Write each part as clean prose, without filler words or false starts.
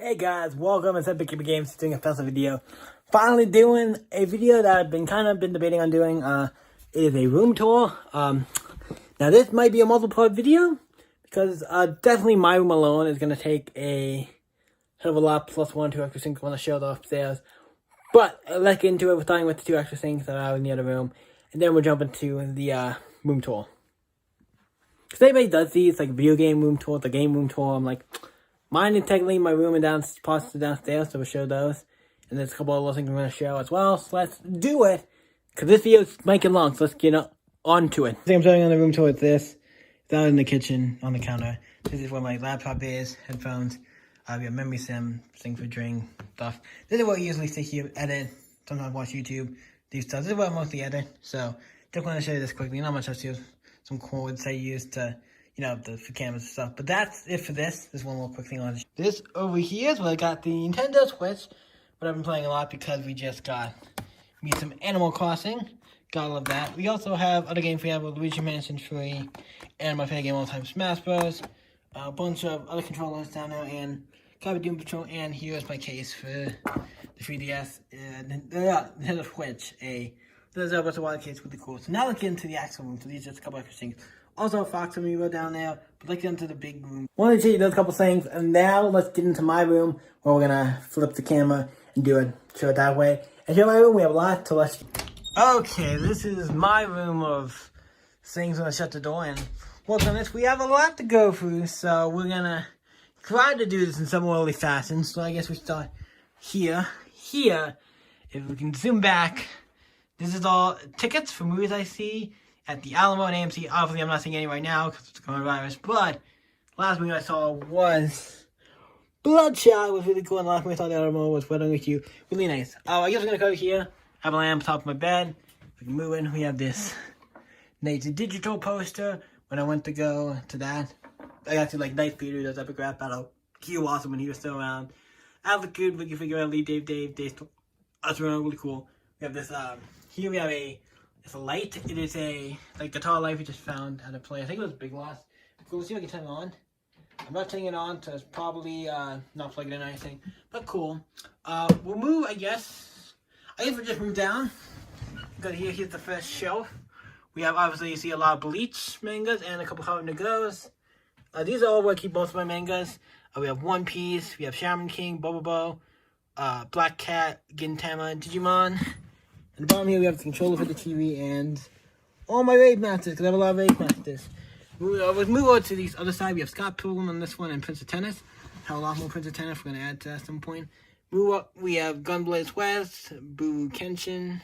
Hey guys, welcome to Epic Games doing a special video. Finally doing a video that I've been debating on doing. It is a room tour. Now this might be a multiple part video because definitely my room alone is gonna take a hell of a lot plus 1 or 2 extra sinks when I show the upstairs. But let's get into it. We're starting with the 2 extra sinks that are in the other room, and then we'll jump into the room tour. Because everybody does these like video game room tour, the game room tour. I'm like, mine is technically my room and downstairs, so we'll show those. And there's a couple of little things I'm going to show as well, so let's do it. Because this video might get long, so let's get on to it. The thing I'm showing on the room tour is this. It's out in the kitchen, on the counter. This is where my laptop is, headphones. We have memory sim, things for drink, stuff. This is what I usually sit here, edit, sometimes watch YouTube, do stuff. This is what I mostly edit, so just want to show you this quickly. Not much else to use. Some cords I use to, for cameras and stuff. But that's it for this. There's one little quick thing on this over here is where I got the Nintendo Switch, but I've been playing a lot because we just got me some Animal Crossing. Gotta love that. We also have other games. We have Luigi Mansion 3, and my favorite game all the time, Smash Bros. A bunch of other controllers down there, and Copy Doom Patrol, and here's my case for the 3DS, Nintendo Switch, there's a bunch of water case, really cool. So now let's get into the actual room. So these are just a couple extra things. Also, Fox Amiibo down there, but let's get into the big room. Wanted to show you those couple things, and now let's get into my room, where we're gonna flip the camera and show it that way. And here in my room, we have a lot to let's. Okay, this is my room of things when I shut the door, and work on this. We have a lot to go through, so we're gonna try to do this in some orderly fashion. So I guess we start here. Here, if we can zoom back, this is all tickets for movies I see at the Alamo and AMC. Obviously, I'm not seeing any right now because it's coronavirus, but last movie I saw was Bloodshot. It was really cool, and the last movie I saw at the Alamo was Wedding with You. Really nice. I guess we're going to go here. I have a lamp on top of my bed. If we can move in, we have this nice digital poster. When I went to go to that, I got to like Nice Peter, does Epic Rap Battle. He was awesome when he was still around. Altitude, Wiki Figure Out, Lee, Dave. That's really cool. We have this, here we have it's a light. It is a guitar light we just found how to play. I think it was Big Loss. Cool, let's see if I can turn it on. I'm not turning it on, so it's probably not plugged in or anything. But cool. We'll move, I guess we'll just move down. Go here, here's the first shelf. We have, obviously, you see a lot of Bleach mangas and a couple Hard Nagos. These are all where I keep most of my mangas. We have One Piece, we have Shaman King, Bobobo, Black Cat, Gintama, Digimon. At the bottom here, we have the controller for the TV and all my Raid Masters, because I have a lot of Raid Masters. Let's move over to the other side. We have Scott Pilgrim on this one and Prince of Tennis. Have a lot more Prince of Tennis. We're going to add to that at some point. Move up, we have Gunblade West, Buu Kenshin,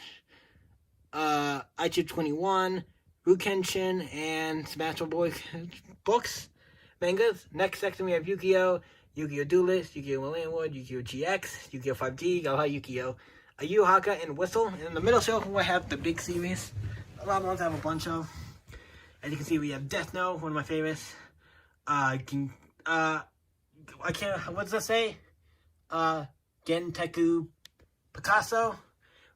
iChip 21, Buu Kenshin, and Smash Boy books, mangas. Next section, we have Yu-Gi-Oh!, Yu-Gi-Oh! Duelist, Yu-Gi-Oh! Millennium World, Yu-Gi-Oh! GX, Yu-Gi-Oh! 5G, got a lot of Yu-Gi-Oh! Yu Haka and Whistle. And in the middle shelf, I have the big series. A lot of ones I have a bunch of. As you can see, we have Death Note, one of my favorites. I can't, what does that say? Genteku Picasso.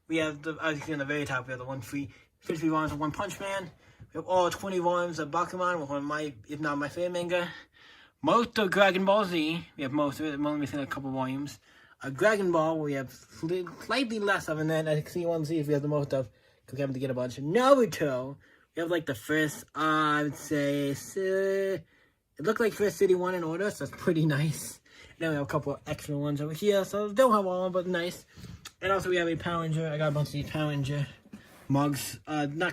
We have as you can see on the very top, we have the 50 volumes of One Punch Man. We have all 20 volumes of Bakuman, one of my, if not my favorite manga. Most of Dragon Ball Z, we have most of it. I'm only missing a couple volumes. Dragon Ball, we have slightly less of, and then as you can see, one see if we have the most of, because we happen to get a bunch. Naruto, we have like the first, I would say, it looked like first City 1 in order, so that's pretty nice. And then we have a couple extra ones over here, so don't have all, but nice. And also we have a Power Ranger. I got a bunch of these Power Ranger mugs. What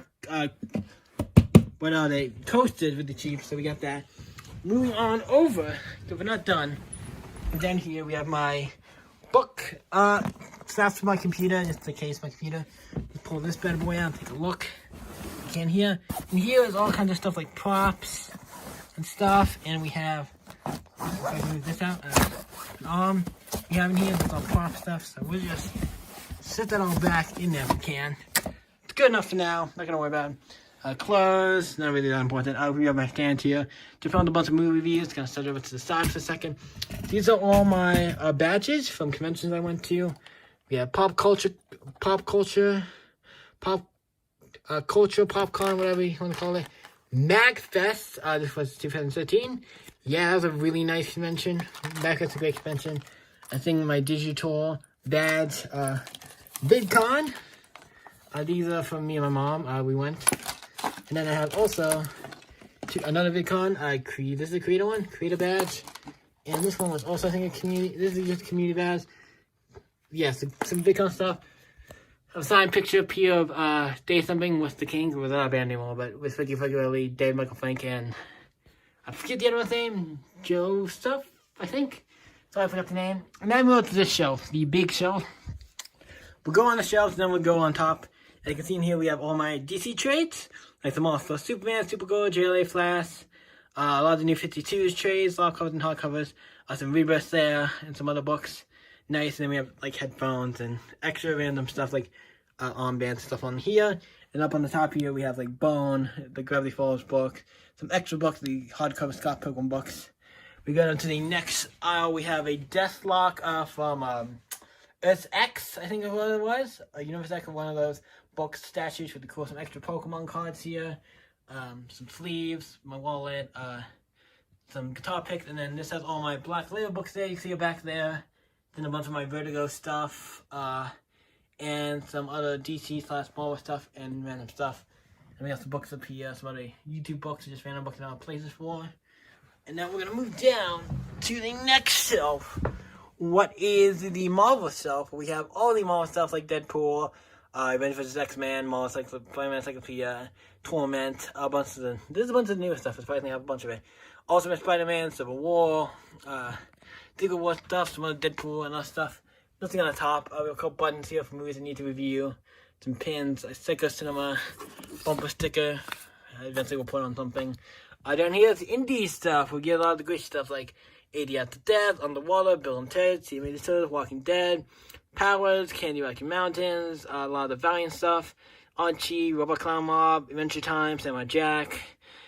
are they? Toasted with the cheap, so we got that. Moving on over, so we're not done. And then here we have my book. Snaps to my computer, just in case my computer. Just pull this bad boy out, take a look. You can hear. And here is all kinds of stuff like props and stuff. And we have, if I can move this out, an arm. We have in here, it's all prop stuff. So we'll just set that all back in there if we can. It's good enough for now. Not gonna worry about it. Clothes, not really that important. We have my stand here. Just found a bunch of movie reviews. Gonna set it over to the side for a second. These are all my badges from conventions I went to. We have popcorn, whatever you want to call it. MagFest. This was 2013. Yeah, that was a really nice convention. MagFest's a great convention. I think my digital badge, VidCon. These are from me and my mom. We went. And then I have also another VidCon. This is a creator one, creator badge. And this one was also, I think, a community. This is just a community badge. Yes, some VidCon stuff. A signed picture up here of Dave Something with the Kings. Well, they're not a band anymore, but with Ricky Figueroa, Dave, Michael Frank, and I forget the other one's name. Joe stuff, I think. So I forgot the name. And then we go to this shelf, the big shelf. We'll go on the shelf, and then we'll go on top. As you can see in here, we have all my DC trades, like the most. So Superman, Supergirl, JLA Flash, a lot of the new 52s trades, a lot of covers and hardcovers, some rebirths there, and some other books. Nice. And then we have like headphones and extra random stuff like armbands stuff on here. And up on the top here, we have like Bone, the Gravity Falls book, some extra books, the hardcover Scott Pilgrim books. We go into the next aisle. We have a Deathlock from Earth X, I think is what it was. Universe X, one of those box statues with some extra Pokemon cards here. Some sleeves, my wallet, some guitar picks, and then this has all my Black Label books there. You can see it back there. Then a bunch of my Vertigo stuff, and some other DC/Marvel stuff and random stuff. And we have some books up here, some other YouTube books, just random books that I have places for. And now we're gonna move down to the next shelf. What is the Marvel shelf? We have all the Marvel stuff like Deadpool, Avengers vs. X-Men, Marvel Spider-Man Encyclopedia, Torment, there's a bunch of newer stuff. Surprisingly, I have a bunch of it. Ultimate Spider-Man, Civil War, Diggle War stuff, some other Deadpool and other stuff. Nothing on the top. We have a couple buttons here for movies I need to review. Some pins, a Psycho Cinema bumper sticker. Eventually we'll put on something. Down here is the indie stuff. We get a lot of the great stuff like 80 After Death, Underwater, Bill and Ted, See Me the Walking Dead, Powers, Candy Rocky Mountains, a lot of the Valiant stuff, Archie, Robot Clown Mob, Adventure Time, Samurai Jack,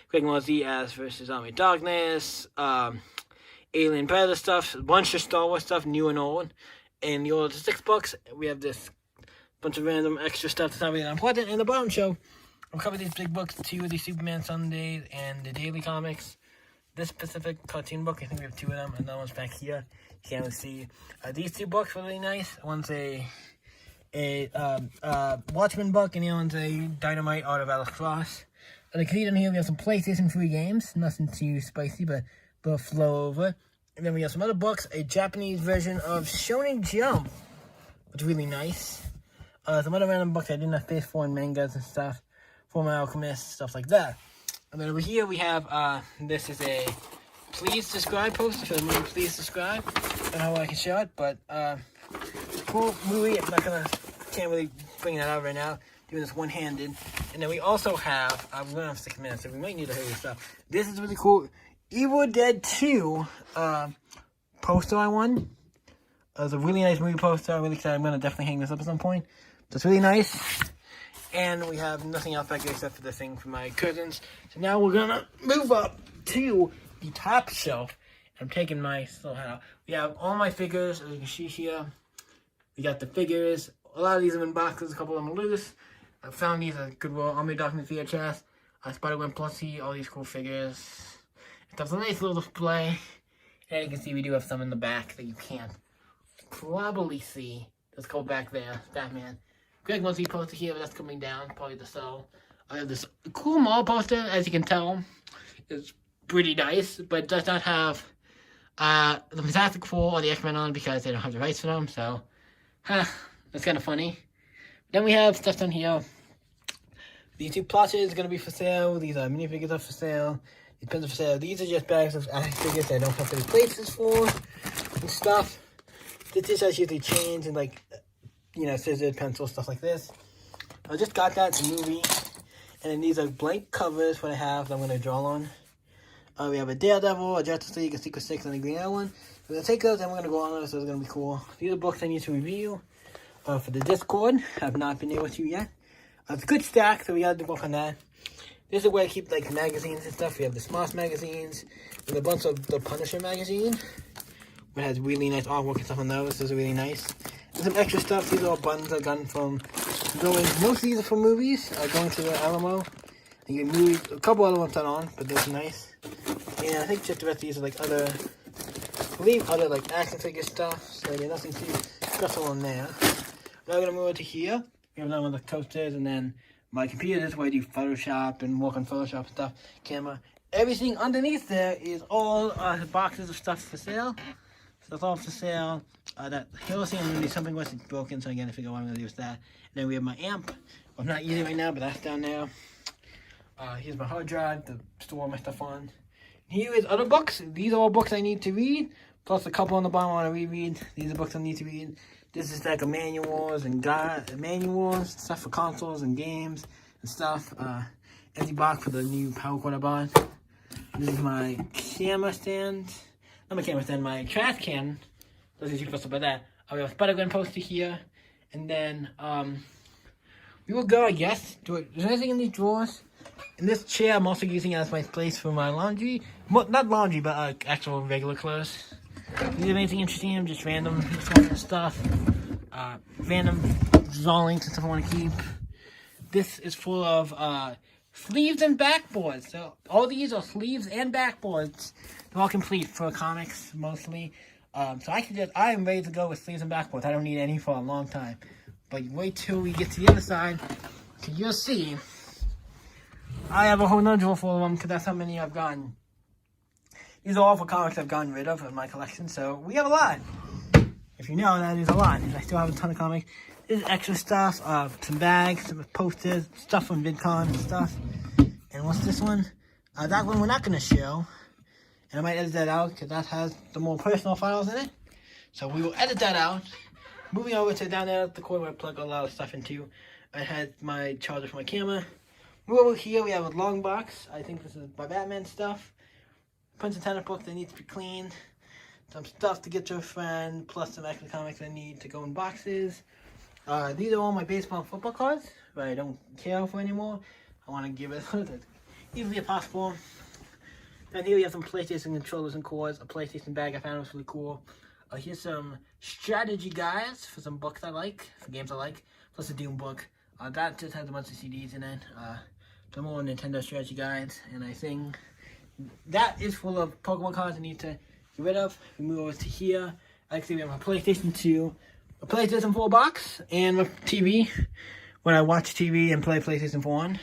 Greg Mozzie as versus Army of Darkness, Alien Predator stuff, a bunch of Star Wars stuff, new and old. And the older 6 books, we have this bunch of random extra stuff that's not really important. And the bottom show, I'll cover these big books, 2 of the Superman Sundays and the Daily Comics. This specific cartoon book, I think we have 2 of them, and that one's back here. You can't really see. These 2 books are really nice. One's a Watchmen book, and the other one's a Dynamite Art of Alex Ross. And the in here, we have some PlayStation 3 games. Nothing too spicy, but they'll flow over. And then we have some other books, a Japanese version of Shonen Jump, which is really nice. Some other random books I didn't have space for, and mangas and stuff, Fullmetal Alchemist, stuff like that. And then over here we have, this is a Please Subscribe poster for the movie Please Subscribe. I don't know how I can show it, but cool movie. Can't really bring that out right now, doing this one-handed. And then we also have, we're gonna have 6 minutes, so we might need to hurry this up. This is really cool. Evil Dead 2 poster I won. It's a really nice movie poster. I'm really excited. I'm going to definitely hang this up at some point. So it's really nice. And we have nothing else back here except for the thing for my curtains. So now we're going to move up to the top shelf. I'm taking my little hat out. We have all my figures, as you can see here. We got the figures. A lot of these are in boxes. A couple of them are loose. I found these at Goodwill. Army Darkness VHS. Spider-Man Plushie. All these cool figures. It's a nice little display. And you can see we do have some in the back that you can't probably see. Let's go back there. Batman. Greg Mozzie poster here, but that's coming down. Probably to sell. I have this cool mall poster, as you can tell. It's pretty nice, but it does not have the Fantastic Four or the X-Men on because they don't have the rights for them. So, that's kind of funny. Then we have stuff down here. These 2 plushes are going to be for sale. These minifigures are for sale. These pins are for sale. These are just bags of action figures that I don't have any places for and stuff. This has usually chains and like, scissors, pencils, stuff like this. I just got that. It's a movie. And then these are blank covers, what I have that I'm going to draw on. We have a Daredevil, a Justice League, a Secret Six, and a Green Arrow one. We're going to take those and we're going to go on those, so it's going to be cool. These are books I need to review for the Discord. I have not been able to yet. It's a good stack, so we got to book on that. This is where I keep like magazines and stuff. We have the Smosh magazines and a bunch of the Punisher magazine, which has really nice artwork and stuff on those. Those are really nice. And some extra stuff. These are all buttons I've gotten from going. Most of these are from movies. Going to the Alamo. And you can a couple other ones not on, but those are nice. And I think just the rest of these are like other leave other like action figure stuff, so there's nothing too special in there. Now we're gonna move over to here. We have another one of the coasters, and then my computer. This is where I do Photoshop and work on Photoshop and stuff. Camera. Everything underneath there is all boxes of stuff for sale. So it's all for sale. That hill scene, I'm gonna do something with it's broken, so I gotta figure out what I'm gonna do with that. And then we have my amp. I'm not using it right now, but that's down there. Here's my hard drive to store all my stuff on. Here is other books. These are all books I need to read, plus a couple on the bottom I want to reread. These are books I need to read. This is like a manuals and stuff for consoles and games and stuff. Empty box for the new power cord I bought. This is my camera stand. Not my camera stand, my trash can. Doesn't see stuff like that. We have a Spider-Gwen poster here. And then, we will go, I guess. Is there anything in these drawers? In this chair, I'm also using as my place for my laundry. Not laundry, but actual regular clothes. If you have anything interesting, I'm just random stuff. Random drawings and stuff I want to keep. This is full of sleeves and backboards. So all these are sleeves and backboards. They're all complete for comics, mostly. So I am ready to go with sleeves and backboards. I don't need any for a long time. But wait till we get to the other side, because you'll see. I have a whole nother drawer full of them, because that's how many I've gotten. These are all for comics I've gotten rid of in my collection, so we have a lot. If you know, that is a lot. I still have a ton of comics. This is extra stuff, some bags, some posters, stuff from VidCon and stuff. And what's this one? That one we're not going to show. And I might edit that out, because that has the more personal files in it. So we will edit that out. Moving over to down there at the corner where I plug a lot of stuff into. I had my charger for my camera. Move over here, we have a long box. I think this is my Batman stuff. Prince and tennis books that need to be cleaned. Some stuff to get to a friend, plus some extra comics I need to go in boxes. These are all my baseball and football cards, but I don't care for anymore. I want to give it as easily as possible. Then here we have some PlayStation controllers and cords, a PlayStation bag I found was really cool. Here's some strategy guides for some books I like, for games I like, plus a Doom book. That just has a bunch of CDs in it. Some more Nintendo strategy guides, and I think that is full of Pokemon cards I need to get rid of. We move over to here. Actually, we have a PlayStation 2, a PlayStation 4 box, and a TV. When I watch TV and play PlayStation 4 on,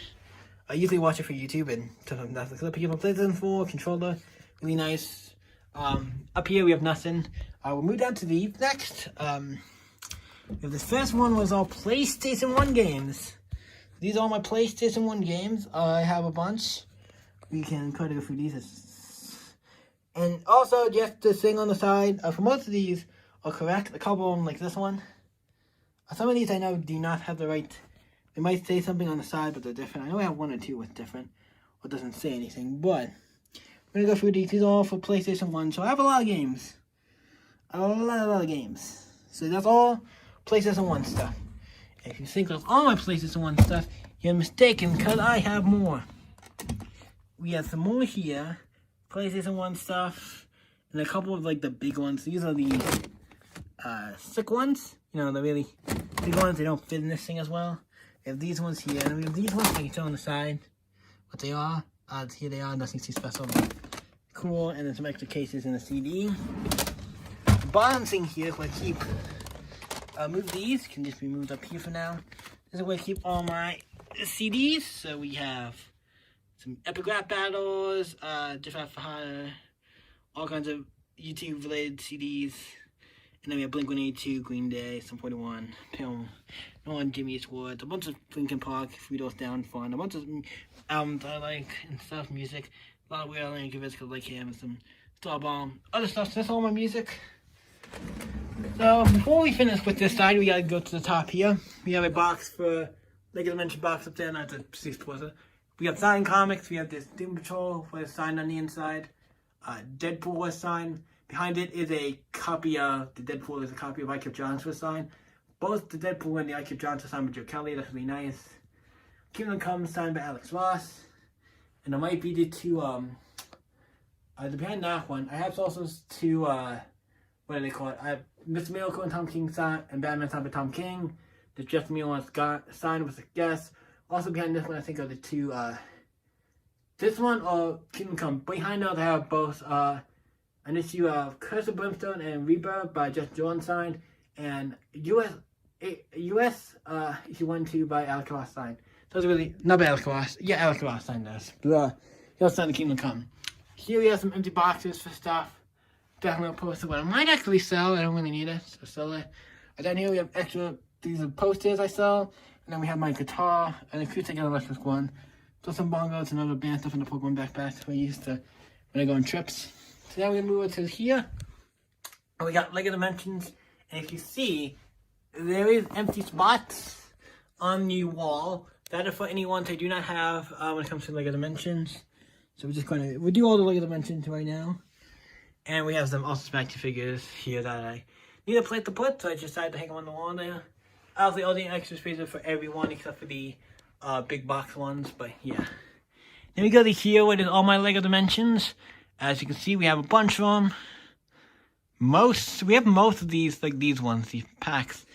I usually watch it for YouTube, and that's the clip here for PlayStation 4 controller. Really nice. Up here we have nothing. We'll move down to these next. This first one was all PlayStation 1 games. These are all my PlayStation 1 games. I have a bunch. We can try to go through these. And also, just to thing on the side, for most of these are correct. A couple of them, like this one. Some of these I know do not have the right. They might say something on the side, but they're different. I know I have one or two with different, or doesn't say anything, but I'm going to go through these. These are all for PlayStation 1, so I have a lot of games. A lot of games. So that's all PlayStation 1 stuff. If you think of all my PlayStation 1 stuff, you're mistaken, because I have more. We have some more here. PlayStation 1 stuff. And a couple of, like, the big ones. These are the sick ones. You know, the really big ones. They don't fit in this thing as well. We have these ones here. And we have these ones I can show on the side. What they are. Here they are. Nothing too special. But cool. And then some extra cases in the CD. The bottom thing here is where I keep... move these. Can just be moved up here for now. This is where I keep all my CDs. So we have some Epic Rap Battles, Different for Hire, all kinds of YouTube related CDs. And then we have Blink-182, Green Day, Sum 41, Film, Jimmy Eat World, a bunch of Linkin Park, Three Doors Down, Fun, a bunch of albums I like and stuff, music. A lot of weird languages because I like him, and some Starbomb, other stuff. So that's all my music. So before we finish with this side, we gotta go to the top here. We have a box for, like I mentioned, box up there, not the 6-poster. We have signed comics. We have this Doom Patrol with a sign on the inside. Deadpool was signed. Behind it is a copy of the Deadpool. Is a copy of I Kept John's was signed. Both the Deadpool and the I Kept John's were signed by Joe Kelly. That's really nice. Kingdom Come signed by Alex Ross. And there might be the two. Behind that one, I have also two. What do they call it? I have Mr. Miracle and Tom King signed, and Batman signed by Tom King. The Jeff Miller one signed with a guest. Also behind this one, I think are the two. This one or Kingdom Come. Behind those, I have both. I And this you have Curse of Brimstone and Rebirth by Just Jordan signed, and US issue 1-2 by Alex Ross signed. So it's really not by Alex Ross. Yeah, Alex Ross signed this. But he'll sign the Kingdom Come. Here we have some empty boxes for stuff. Definitely a poster, but I might actually sell. I don't really need it, so sell it. And then here we have extra. These are posters I sell. And then we have my guitar and acoustic and electric one. So some bongos and other band stuff in the Pokemon backpacks we used to when I go on trips. So now we're gonna move over to here. And we got Lego Dimensions. And if you see, there is empty spots on the wall. That are for any ones I do not have when it comes to Lego Dimensions. So we're just going to, we'll do all the Lego Dimensions right now. And we have some also Spectre figures here that I need a place to put, so I decided to hang them on the wall there. Obviously all the extra spaces for everyone except for the big box ones, but yeah. Then we go to here where there's all my Lego Dimensions. As you can see, we have a bunch of them. We have most of these, like these ones, these packs.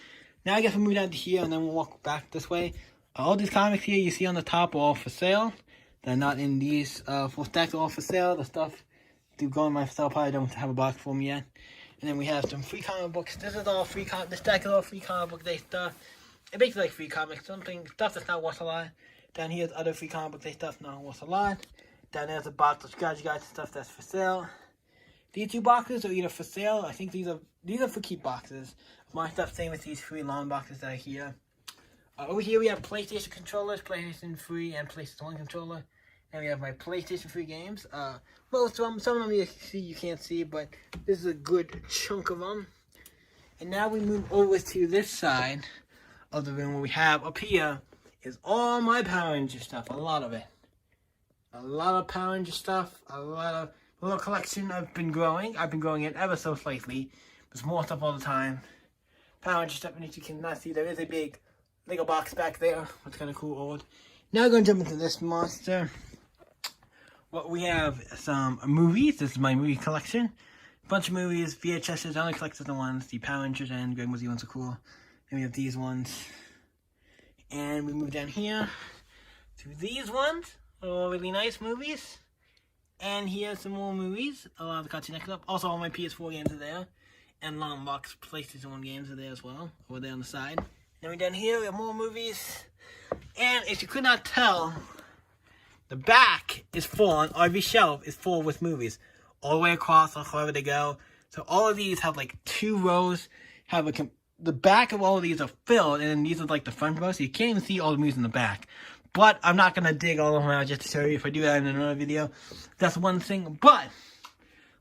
Now I guess we'll move down to here and then we'll walk back this way. All these comics here you see on the top are all for sale. They're not in these full stacks, are all for sale. The stuff do go in my sale pile. I don't have a box for me yet. And then we have some free comic books. This is all free this stack is all free comic book day stuff. It basically like free comics, stuff that's not worth a lot. Down here's other free comic book day stuff not worth a lot. Down there's a box of strategy guides and stuff that's for sale. These two boxes are either for sale. I think these are for keep boxes. My stuff same with these free long boxes that are here. Over here we have PlayStation controllers, PlayStation 3 and PlayStation 1 controller. And we have my PlayStation 3 games. Most of them, some of them you can't see, but this is a good chunk of them. And now we move over to this side of the room where we have up here is all my Power Ranger stuff, a lot of it. A lot of Power Ranger stuff, a little collection I've been growing it ever so slightly. There's more stuff all the time. Power Ranger stuff, and as you cannot see, there is a big Lego box back there. It's kind of cool old. Now we're going to jump into this monster. What we have some movies. This is my movie collection. A bunch of movies, VHSs. I only collected the ones. The Power Rangers and Greg Wizzy ones are cool. And we have these ones. And we move down here to these ones. All really nice movies. And here's some more movies. A lot of the Cartoon Network stuff. Also all my PS4 games are there. And long box PlayStation 1 games are there as well. Over there on the side. Then we down here, we have more movies. And if you could not tell, the back is full on every shelf is full with movies. All the way across, however they go. So all of these have like 2 rows. The back of all of these are filled, and then these are like the front rows. So you can't even see all the movies in the back. But I'm not going to dig all of them out just to show you. If I do that in another video, that's one thing. But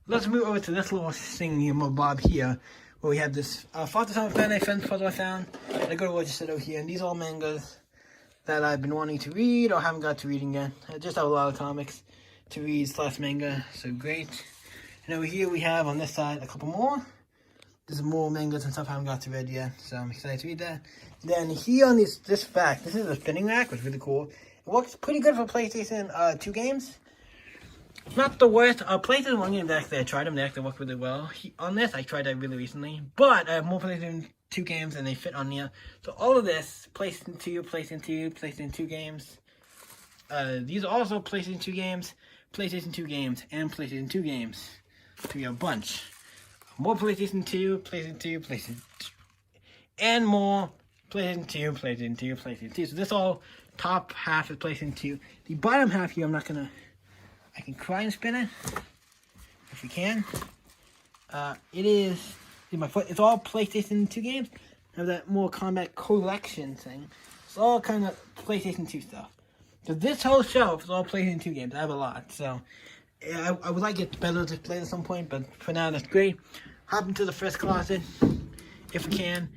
let's move over to this little thing, Bob here. Where we have this Father Son Fan Friends puzzle I found. And I go to what just said over here. And these are all mangas that I've been wanting to read or haven't got to reading yet. I just have a lot of comics to read / manga. So great. And over here we have on this side a couple more. There's more mangas and stuff I haven't got to read yet. So I'm excited to read that. Then here on this rack, this is a spinning rack, which is really cool. It works pretty good for PlayStation 2 games. It's not the worst. PlayStation 1 games, actually, I tried them. They actually work really well. On this, I tried that really recently. But I have more PlayStation 2 games, and they fit on here. So all of this, PlayStation 2, PlayStation 2 games. These are also PlayStation 2 games, PlayStation 2 games, and PlayStation 2 games. So we have a bunch. More PlayStation 2, PlayStation 2, PlayStation 2. And more PlayStation 2, PlayStation 2, PlayStation 2. So this all top half is PlayStation 2. The bottom half here, I can try and spin it, if we can. It's all PlayStation 2 games. I have that more Combat collection thing. It's all kind of PlayStation 2 stuff. So this whole shelf is all PlayStation 2 games. I have a lot. So I would like it better to play at some point, but for now that's great. Hop into the first closet, if we can.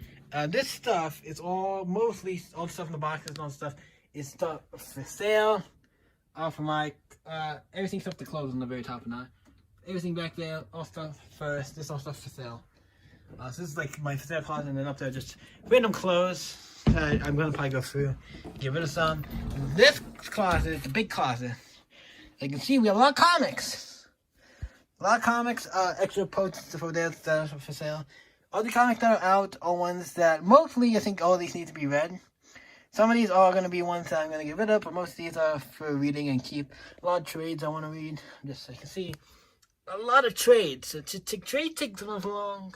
This stuff is mostly all the stuff in the boxes and all the stuff is stuff for sale. For my everything except the clothes on the very top of that. Everything back there, all stuff first. This all stuff for sale. So this is like my for sale closet, and then up there just random clothes. I'm gonna probably go through, get rid of some. This closet, the big closet. As you can see, we have a lot of comics. Extra posters for there that are for sale. All the comics that are out are ones that mostly I think all of these need to be read. Some of these are going to be ones that I'm going to get rid of, but most of these are for reading and keep. A lot of trades I want to read, just so you can see. a lot of trades. So trade takes long,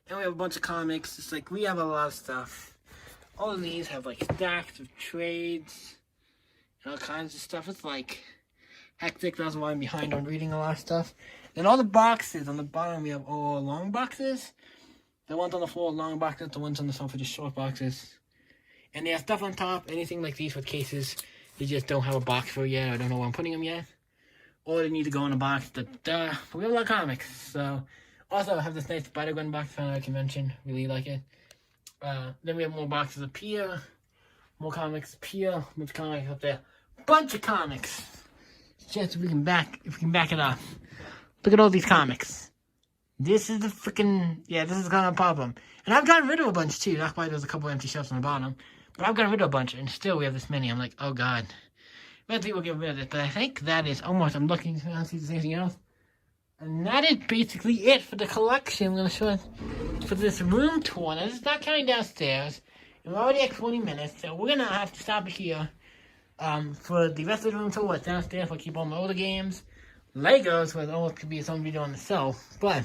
and we have a bunch of comics. It's like we have a lot of stuff. All of these have like stacks of trades and all kinds of stuff. It's like hectic. That's why I'm behind on reading a lot of stuff. Then all the boxes on the bottom, we have all long boxes. The ones on the floor are long boxes. The ones on the sofa are just short boxes. And they have stuff on top. Anything like these with cases, they just don't have a box for yet. I don't know where I'm putting them yet. Or they need to go in a box. But we have a lot of comics. So, also, I have this nice Spider-Gwen box found at a convention. Really like it. Then we have more boxes up here. More comics up here. More comics up there. Bunch of comics. Just if we can back it up. Look at all these comics. This is the freaking, this is kind of a problem. And I've gotten rid of a bunch too. That's why there's a couple empty shelves on the bottom. But I've gotten rid of a bunch, and still we have this many. I'm like, oh god. Eventually we'll get rid of it. But I think that is almost, I'm looking to see if there's anything else. And that is basically it for the collection. I'm going to show it for this room tour. Now, this is not counting downstairs. And we're already at 20 minutes, so we're going to have to stop it here. For the rest of the room tour, what's downstairs, I'll keep all my older games. Legos, where almost could be some video on itself. But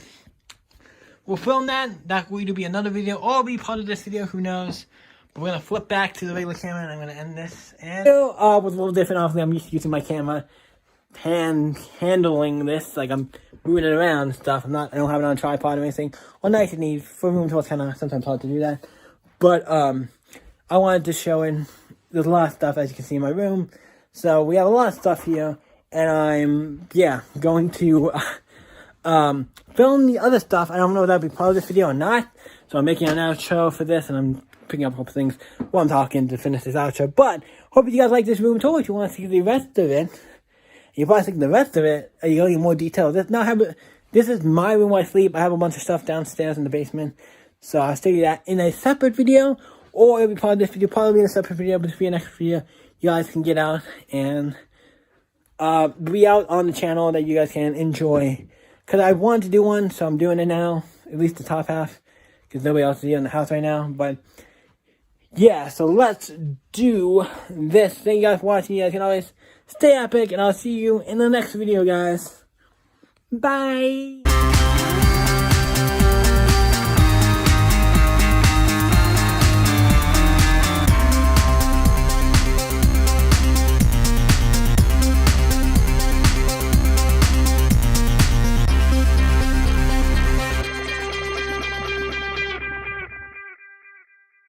we'll film that. That's going to be another video, or be part of this video, who knows. But we're going to flip back to the regular camera, and I'm going to end this. And was a little different. Obviously, I'm used to using my camera, handling this, like I'm moving it around and stuff. I don't have it on a tripod or anything. Well, nice and neat. For room tour, it's kind of sometimes hard to do that. But I wanted to show in. There's a lot of stuff, as you can see in my room. So we have a lot of stuff here. And I'm, going to film the other stuff. I don't know if that'll be part of this video or not. So I'm making an outro for this. And I'm picking up a couple things while I'm talking to finish this outro. But hope you guys like this room tour. If you want to see the rest of it, you probably think the rest of it, you're going to get more detail. This is my room where I sleep. I have a bunch of stuff downstairs in the basement. So I'll show you that in a separate video. Or it'll be part of this video, probably in a separate video. But if you're next video, you guys can get out and be out on the channel that you guys can enjoy. Because I wanted to do one, so I'm doing it now. At least the top half. Because nobody else is here in the house right now. But yeah, so let's do this. Thank you guys for watching. You guys can always stay epic. And I'll see you in the next video, guys. Bye.